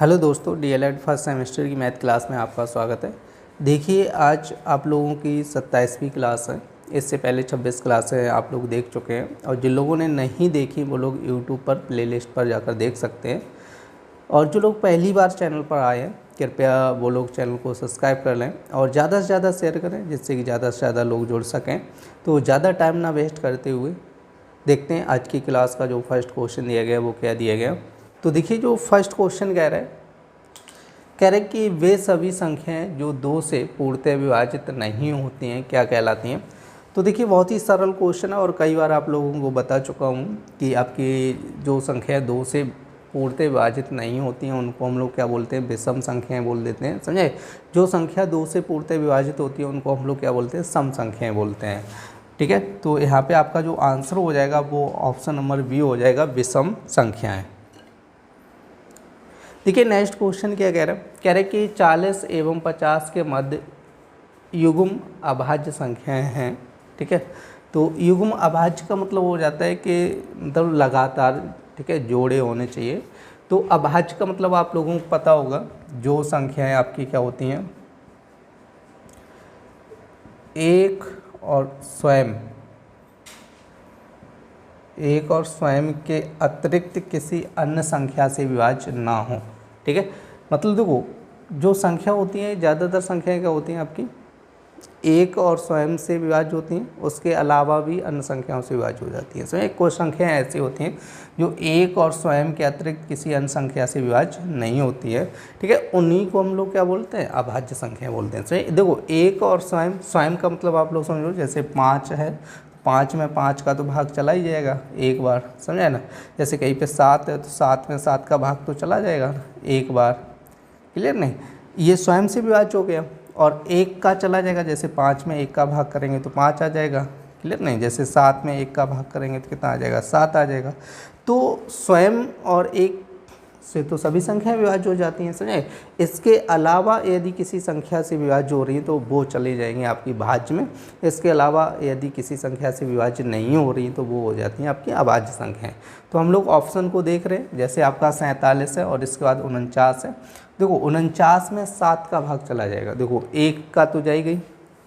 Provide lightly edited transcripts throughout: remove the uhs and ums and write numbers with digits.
Hello दोस्तों, DElEd first semester की math class में आपका स्वागत है। देखिए, आज आप लोगों की 27वीं क्लास है। इससे पहले 26 क्लासें आप लोग देख चुके हैं और जिन लोगों ने नहीं देखी वो लोग यूट्यूब पर प्लेलिस्ट पर जाकर देख सकते हैं। और जो लोग पहली बार चैनल पर आए हैं, कृपया वो लोग चैनल को सब्सक्राइब कर लें और ज़्यादा से ज़्यादा शेयर करें, जिससे कि ज़्यादा से ज़्यादा लोग जुड़ सकें। तो ज़्यादा टाइम ना वेस्ट करते हुए देखते हैं आज की क्लास का जो फर्स्ट क्वेश्चन दिया गया है वो क्या दिया गया। तो देखिए, जो फर्स्ट क्वेश्चन कह रहे हैं कि वे सभी संख्याएं जो 2 से पूर्णतः विभाजित नहीं होती हैं क्या कहलाती हैं। तो देखिए, बहुत ही सरल क्वेश्चन है और कई बार आप लोगों को बता चुका हूँ कि आपकी जो संख्याएं 2 से पूर्णतः विभाजित नहीं होती हैं उनको हम लोग क्या बोलते हैं, विषम संख्याएं बोल देते हैं। समझे? जो संख्या 2 से पूर्णतः विभाजित होती है उनको हम लोग क्या बोलते हैं, सम संख्याएँ बोलते हैं। ठीक है, तो यहाँ पे आपका जो आंसर हो जाएगा वो ऑप्शन नंबर बी हो जाएगा, विषम संख्याएं। देखिए, नेक्स्ट क्वेश्चन क्या कह रहे हैं कि 40 एवं 50 के मध्य युग्म अभाज्य संख्याएं हैं। ठीक है, तो युग्म अभाज्य का मतलब हो जाता है कि मतलब लगातार, ठीक है, जोड़े होने चाहिए। तो अभाज्य का मतलब आप लोगों को पता होगा, जो संख्याएं आपकी क्या होती हैं, एक और स्वयं के अतिरिक्त किसी अन्य संख्या से विभाज्य ना हो। ठीक है, मतलब देखो, जो संख्या होती है, ज़्यादातर संख्याएं क्या होती हैं आपकी, एक और स्वयं से विभाज्य होती हैं, उसके अलावा भी अन्य संख्याओं से विभाज्य हो जाती हैं। सो कुछ संख्याएं ऐसी होती हैं जो एक और स्वयं के अतिरिक्त किसी अन्य संख्या से विभाज्य नहीं होती है। ठीक है, उन्हीं को हम लोग क्या बोलते हैं, अभाज्य संख्या बोलते हैं। सो देखो, एक और स्वयं का मतलब आप लोग समझो, जैसे 5 है, 5 में 5 का तो भाग चला ही जाएगा एक बार, समझे ना। जैसे कहीं पे 7 है तो 7 में 7 का भाग तो चला जाएगा एक बार। क्लियर? नहीं, ये स्वयं से विभाज्य हो गया। और 1 का चला जाएगा, जैसे 5 में 1 का भाग करेंगे तो 5 आ जाएगा। क्लियर? नहीं, जैसे 7 में 1 का भाग करेंगे तो कितना आ जाएगा, 7 आ जाएगा। तो स्वयं और 1 से तो सभी संख्याएं विभाज्य हो जाती हैं, समझे। इसके अलावा यदि किसी संख्या से विभाज्य हो रही है तो वो चली जाएंगी आपकी भाज्य में। इसके अलावा यदि किसी संख्या से विभाज्य नहीं हो रही तो वो हो जाती हैं आपकी अभाज्य संख्याएं। तो हम लोग ऑप्शन को देख रहे हैं, जैसे आपका 47 है और इसके बाद 49 है। देखो, 49 में 7 का भाग चला जाएगा। देखो, 1 का तो जाई गई,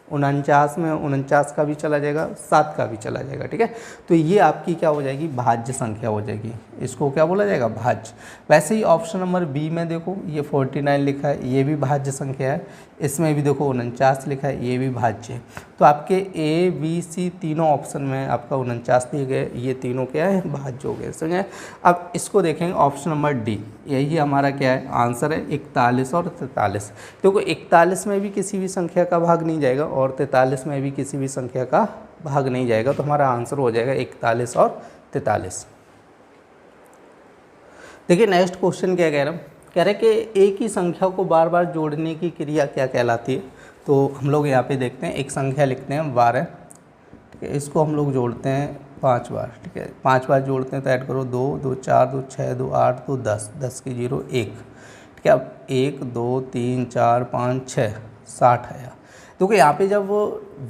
49 में 49 का भी चला जाएगा, 7 का भी चला जाएगा। ठीक है, तो ये आपकी क्या हो जाएगी, भाज्य संख्या हो जाएगी। इसको क्या बोला जाएगा, भाज्य। वैसे ही ऑप्शन नंबर बी में देखो, ये 49 लिखा है, ये भी भाज्य संख्या है। इसमें भी देखो 49 लिखा है, ये भी भाज्य है। तो आपके ए बी सी तीनों ऑप्शन में आपका 49 दिए गए, ये तीनों क्या है, भाज्य हो गए, समझे। अब इसको देखेंगे ऑप्शन नंबर डी, यही हमारा क्या है, आंसर है 41 और 43। देखो, 41 में भी किसी भी संख्या का भाग नहीं जाएगा और 43 में भी किसी भी संख्या का भाग नहीं जाएगा, तो हमारा आंसर हो जाएगा 41 और 43। देखिए, नेक्स्ट क्वेश्चन क्या कह रहे हैं कि एक ही संख्या को बार बार जोड़ने की क्रिया क्या कहलाती है। तो हम लोग यहाँ पे देखते हैं, एक संख्या लिखते हैं 12। ठीक है, इसको हम लोग जोड़ते हैं 5 बार। ठीक है, 5 बार जोड़ते हैं तो ऐड करो 2 2 4 2 6 2 8 2 10, 10 की 0 1। ठीक है, अब 1 2 3 4 5 6 60 आया। देखो, यहाँ पे जब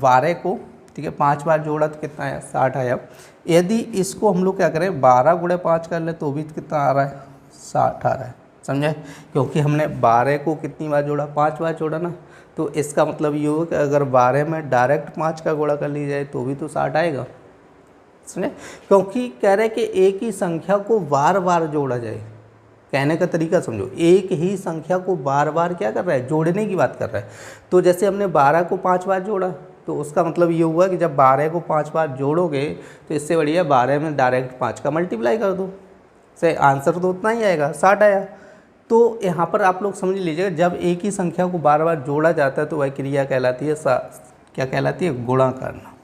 12 को, ठीक है, 5 बार जोड़ा तो कितना आया, 60 आया। यदि इसको हम लोग क्या करें, 12 गुणे 5 कर ले तो भी कितना आ रहा है, 60 आ रहा है, समझे। क्योंकि हमने 12 को कितनी बार जोड़ा, 5 बार जोड़ा ना। तो इसका मतलब ये हो कि अगर 12 में डायरेक्ट 5 का गुणा कर ली जाए तो भी तो 60 आएगा, समझे। क्योंकि कह रहे कि एक ही संख्या को बार बार जोड़ा जाए। कहने का तरीका समझो, एक ही संख्या को बार बार क्या कर रहा है, जोड़ने की बात कर रहा है। तो जैसे हमने 12 को 5 बार जोड़ा तो उसका मतलब ये हुआ कि जब 12 को 5 बार जोड़ोगे तो इससे बढ़िया 12 में डायरेक्ट 5 का मल्टीप्लाई कर दो, से आंसर तो उतना ही आएगा, 60 आया। तो यहाँ पर आप लोग समझ लीजिएगा, जब एक ही संख्या को बार बार जोड़ा जाता है तो वह क्रिया कहलाती है, क्या कहलाती है, गुणा करना।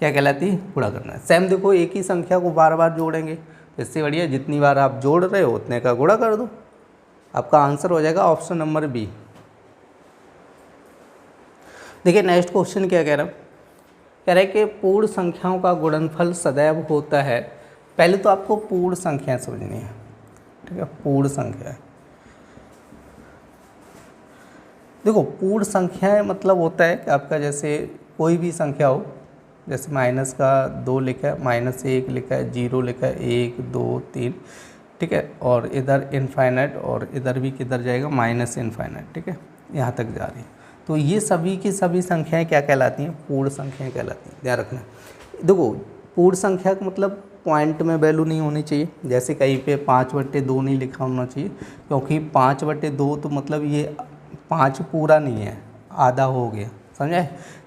क्या कहलाती है, गुणा करना। सेम देखो, एक ही संख्या को बार बार जोड़ेंगे तो इससे बढ़िया जितनी बार आप जोड़ रहे हो उतने का गुणा कर दो। आपका आंसर हो जाएगा ऑप्शन नंबर बी। देखिए, नेक्स्ट क्वेश्चन क्या कह रहा है कि पूर्ण संख्याओं का गुणनफल सदैव होता है। पहले तो आपको पूर्ण संख्याएं समझनी है। ठीक है, पूर्ण संख्या, देखो, पूर्ण संख्याएं मतलब होता है कि आपका जैसे कोई भी संख्या हो, जैसे माइनस का 2 लिखा है, -1 लिखा है, 0 लिखा है, 1 2 3, ठीक है, और इधर इनफाइनाइट और इधर भी किधर जाएगा माइनस इनफाइनाइट, ठीक है, यहाँ तक जा रही है। तो ये सभी की सभी संख्याएं क्या कहलाती हैं, पूर्ण संख्याएं कहलाती हैं, ध्यान रखना। देखो पूर्ण संख्या का मतलब पॉइंट में वैल्यू नहीं होनी चाहिए, जैसे कहीं पे 5/2 नहीं लिखा होना चाहिए, क्योंकि 5/2 तो मतलब ये 5 पूरा नहीं है, आधा हो गया, समझे।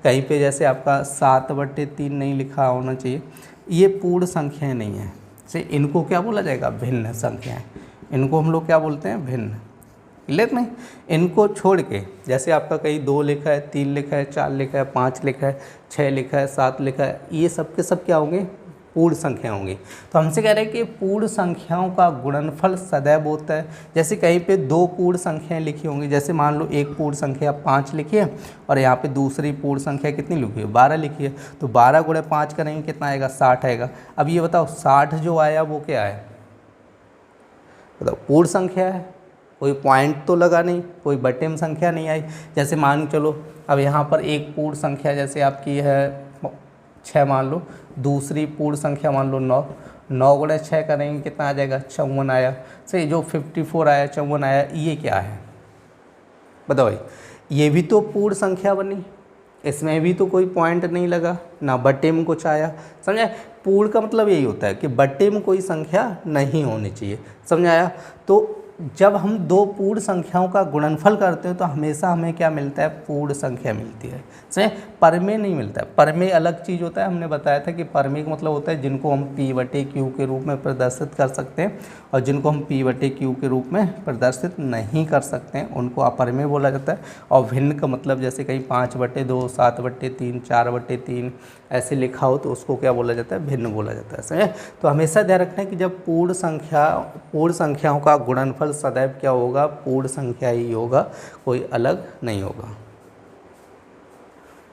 कहीं पे जैसे आपका 7/3 नहीं लिखा होना चाहिए, ये पूर्ण संख्याएं नहीं है, से इनको क्या बोला जाएगा, भिन्न संख्याएं। इनको हम लोग क्या बोलते हैं, भिन्न। क्लियर नहीं, इनको छोड़ के जैसे आपका कहीं 2 लिखा है, 3 लिखा है, 4 लिखा है, 5 लिखा है, 6 लिखा है, 7 लिखा है, ये सब के सब क्या होंगे, पूर्ण संख्या होंगी। तो हमसे कह रहे हैं कि पूर्ण संख्याओं का गुणनफल सदैव होता है। जैसे कहीं पे 2 पूर्ण संख्याएं लिखी होंगी, जैसे मान लो एक पूर्ण संख्या 5 लिखी है और यहाँ पे दूसरी पूर्ण संख्या कितनी लिखी है, 12 लिखी है, तो 12 × 5 करेंगे कितना आएगा, 60 आएगा। अब ये बताओ 60 जो आया वो क्या है, बताओ पूर्ण संख्या है, कोई पॉइंट तो लगा नहीं, कोई बटे में संख्या नहीं आई। जैसे मान चलो अब यहाँ पर एक पूर्ण संख्या जैसे आपकी है 6 मान लो, दूसरी पूर्ण संख्या मान लो 9, 9 × 6 करेंगे कितना आ जाएगा, 54 आया। सही, जो 54 आया, 54 आया, ये क्या है बताओ भाई, ये भी तो पूर्ण संख्या बनी, इसमें भी तो कोई पॉइंट नहीं लगा ना, बटे में कुछ आया, समझे। पूर्ण का मतलब यही होता है कि बटे में कोई संख्या नहीं होनी चाहिए, समझाया। तो जब हम 2 पूर्ण संख्याओं का गुणनफल करते हैं तो हमेशा हमें क्या मिलता है, पूर्ण संख्या मिलती है, सही। परमेय नहीं मिलता है, परमेय अलग चीज़ होता है। हमने बताया था कि परमेय का मतलब होता है जिनको हम P/Q के रूप में प्रदर्शित कर सकते हैं, और जिनको हम P/Q के रूप में प्रदर्शित नहीं कर सकते हैं उनको अपरमेय बोला जाता है। और भिन्न का मतलब जैसे कहीं 5/2, 7/3, 4/3 ऐसे लिखा हो तो उसको क्या बोला जाता है, भिन्न बोला जाता है, समझे। तो हमेशा ध्यान रखना है कि जब पूर्ण संख्याओं का गुणनफल सदैव क्या होगा, पूर्ण संख्या ही होगा, कोई अलग नहीं होगा।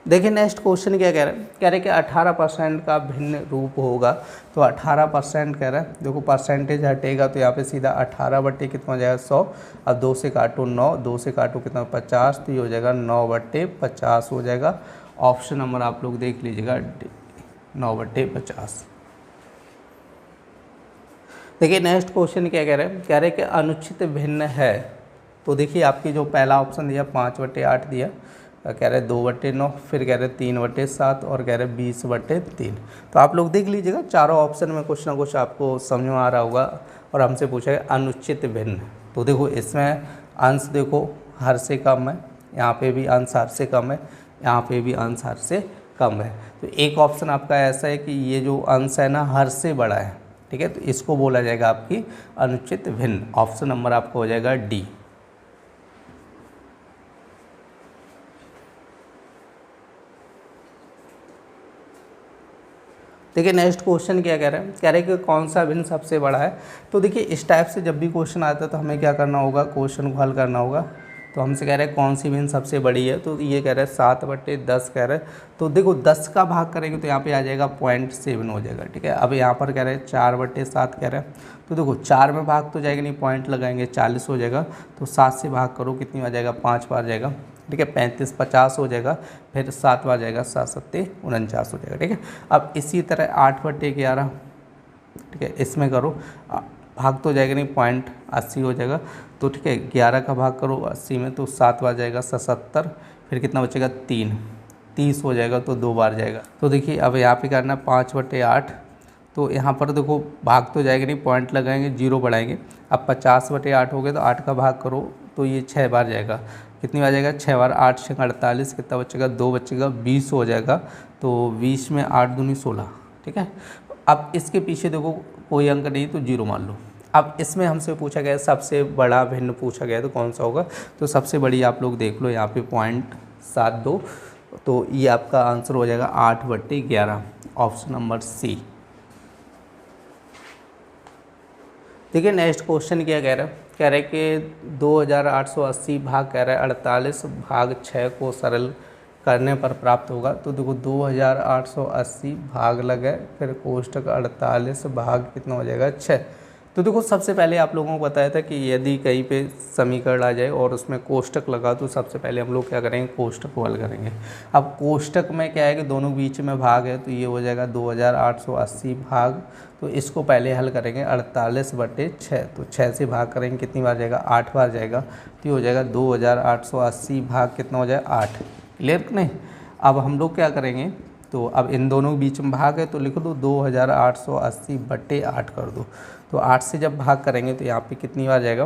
देखिए नेक्स्ट क्वेश्चन क्या कह रहे हैं, कह रहे हैं कि 18% का भिन्न रूप होगा। तो 18% कह रहा है, देखो परसेंटेज हटेगा तो यहाँ पे सीधा 18 कितना हो जाएगा, 100। अब 2 से काटो 9, 2 से काटो कितना 50, तो ये हो जाएगा 9/50 हो जाएगा। ऑप्शन नंबर आप लोग देख लीजिएगा 9/50। देखिए नेक्स्ट क्वेश्चन क्या कह रहे हैं, कह रहे हैं कि अनुचित भिन्न है। तो देखिए आपकी जो पहला ऑप्शन दिया 5/8 दिया, कह रहे 2/9, फिर कह रहे 3/7 और कह रहे 20/3। तो आप लोग देख लीजिएगा चारों ऑप्शन में कुछ ना कुछ आपको समझ में आ रहा होगा। और हमसे पूछा है अनुचित भिन्न, तो देखो इसमें अंश देखो हर से कम है, यहाँ पे भी अंश हर से कम है, यहाँ पे भी अंश हर से कम है। तो एक ऑप्शन आपका ऐसा है कि ये जो अंश है ना हर से बड़ा है, ठीक है, तो इसको बोला जाएगा आपकी अनुचित भिन्न। ऑप्शन नंबर आपका हो जाएगा डी। देखिए नेक्स्ट क्वेश्चन क्या कह रहे हैं, कह रहे हैं कि कौन सा भिन्न सबसे बड़ा है। तो देखिए इस टाइप से जब भी क्वेश्चन आता है तो हमें क्या करना होगा, क्वेश्चन को हल करना होगा। तो हमसे कह रहे हैं कौन सी भिन्न सबसे बड़ी है, तो ये कह रहे हैं 7/10 कह रहे हैं। तो देखो 10 का भाग करेंगे तो यहाँ पे आ जाएगा 0.7 हो जाएगा, ठीक है। अब यहाँ पर कह रहे हैं 4/7 कह रहे हैं, तो देखो 4 में भाग तो जाएगा नहीं, पॉइंट लगाएंगे 40 हो जाएगा। तो 7 से भाग करो कितनी आ जाएगा, 5 बार जाएगा, ठीक है, 35 50 हो जाएगा, फिर 7 बार जाएगा, 7 7 49 हो जाएगा, ठीक है। अब इसी तरह 8/11, ठीक है, इसमें करो भाग तो जाएगा नहीं, 0.80 हो जाएगा। तो ठीक है 11 का भाग करो 80 में तो 7 बार जाएगा 77, फिर कितना बचेगा 3, 30 हो जाएगा, तो 2 बार जाएगा। तो देखिए अब यहाँ पे करना 5/8, तो यहाँ पर देखो भाग तो जाएगा नहीं, पॉइंट लगाएंगे, 0 बढ़ाएंगे। अब 50/8 हो गया तो 8 का भाग करो तो ये 6 बार जाएगा, कितनी बार जाएगा, 6 बार, 8 6 48, कितना बचेगा, 2 बचेगा, 20 हो जाएगा। तो 20 में 8 दूनी 16, ठीक है। अब इसके पीछे देखो कोई अंक नहीं तो 0 मान लो। अब इसमें हमसे पूछा गया सबसे बड़ा भिन्न पूछा गया तो कौन सा होगा, तो सबसे बड़ी आप लोग देख लो यहाँ पे 0.72, तो ये आपका आंसर हो जाएगा 8/11, ऑप्शन नंबर सी। देखिए नेक्स्ट क्वेश्चन क्या कह रहा है, कह रहे कि 2880 भाग कह रहा है 48/6 को सरल करने पर प्राप्त होगा। तो देखो 2880 भाग लगे, फिर कोष्टक 48 भाग कितना हो जाएगा 6, तो देखो सबसे पहले आप लोगों को बताया था कि यदि कहीं पे समीकरण आ जाए और उसमें कोष्टक लगा तो सबसे पहले हम लोग क्या करेंगे, कोष्टक को हल करेंगे। अब कोष्टक में क्या है कि दोनों बीच में भाग है, तो ये हो जाएगा 2880 भाग, तो इसको पहले हल करेंगे 48/6। तो 6 से भाग करेंगे कितनी बार जाएगा, 8 बार जाएगा, तो ये हो जाएगा 2880 भाग कितना हो जाएगा 8। क्लियर कि नहीं। अब हम लोग क्या करेंगे, तो अब इन दोनों के बीच में भाग है तो लिख दो 2880/8 कर दो। तो 8 से जब भाग करेंगे तो यहाँ पे कितनी बार जाएगा,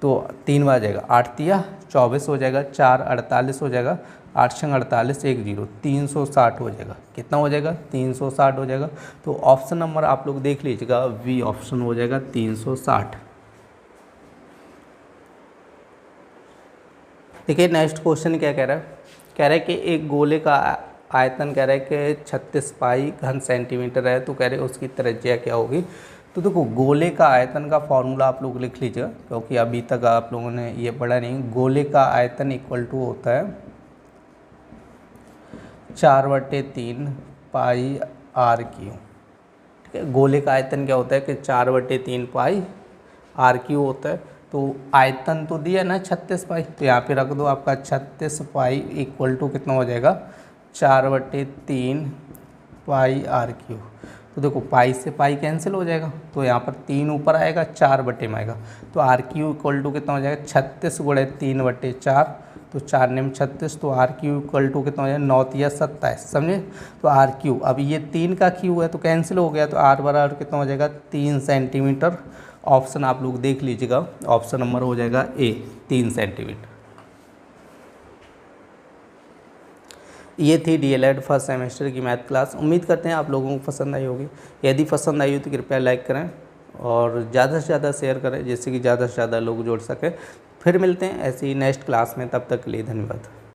तो 3 बार जाएगा, 8 तिया 24 हो जाएगा, 4 48 हो जाएगा, 8 छंग 48, 1 0 360 हो जाएगा। कितना हो जाएगा, 360 हो जाएगा। तो ऑप्शन नंबर आप लोग देख लीजिएगा, वी ऑप्शन हो जाएगा 360। देखिए नेक्स्ट क्वेश्चन क्या कह रहा है, कह रहा है कि एक गोले का आयतन कह रहा है कि 36 पाई घन सेंटीमीटर है, तो कह रहे उसकी त्रिज्या क्या होगी। तो देखो गोले का आयतन का फॉर्मूला आप लोग लिख लीजिएगा, क्योंकि अभी तक आप लोगों ने ये पढ़ा नहीं। गोले का आयतन इक्वल टू होता है 4/3 पाई आर क्यू। ठीक है, गोले का आयतन क्या होता है कि 4/3 पाई आर क्यू होता है। तो आयतन तो दिया ना 36 पाई, तो यहाँ पे रख दो आपका 36 पाई इक्वल टू कितना हो जाएगा, 4/3 पाई आर क्यू। तो देखो पाई से पाई कैंसिल हो जाएगा, तो यहाँ पर 3 ऊपर आएगा, 4 बटे में आएगा, तो आर क्यू इक्वल टू कितना हो जाएगा 36 × 3/4, तो 4 निम 36, तो आर क्यू इक्वल टू कितना हो जाएगा 9 तिया 27, समझे। तो आर क्यू, अब ये 3 का क्यू है तो कैंसिल हो गया, तो आर बराबर कितना हो जाएगा 3 सेंटीमीटर। ऑप्शन आप लोग देख लीजिएगा, ऑप्शन नंबर हो जाएगा ए 3 सेंटीमीटर। ये थी डीएलएड फर्स्ट सेमेस्टर की मैथ क्लास। उम्मीद करते हैं आप लोगों को पसंद आई होगी। यदि पसंद आई हो तो कृपया लाइक करें और ज़्यादा से ज़्यादा शेयर करें, जिससे कि ज़्यादा से ज़्यादा लोग जुड़ सकें। फिर मिलते हैं ऐसी नेक्स्ट क्लास में, तब तक के लिए धन्यवाद।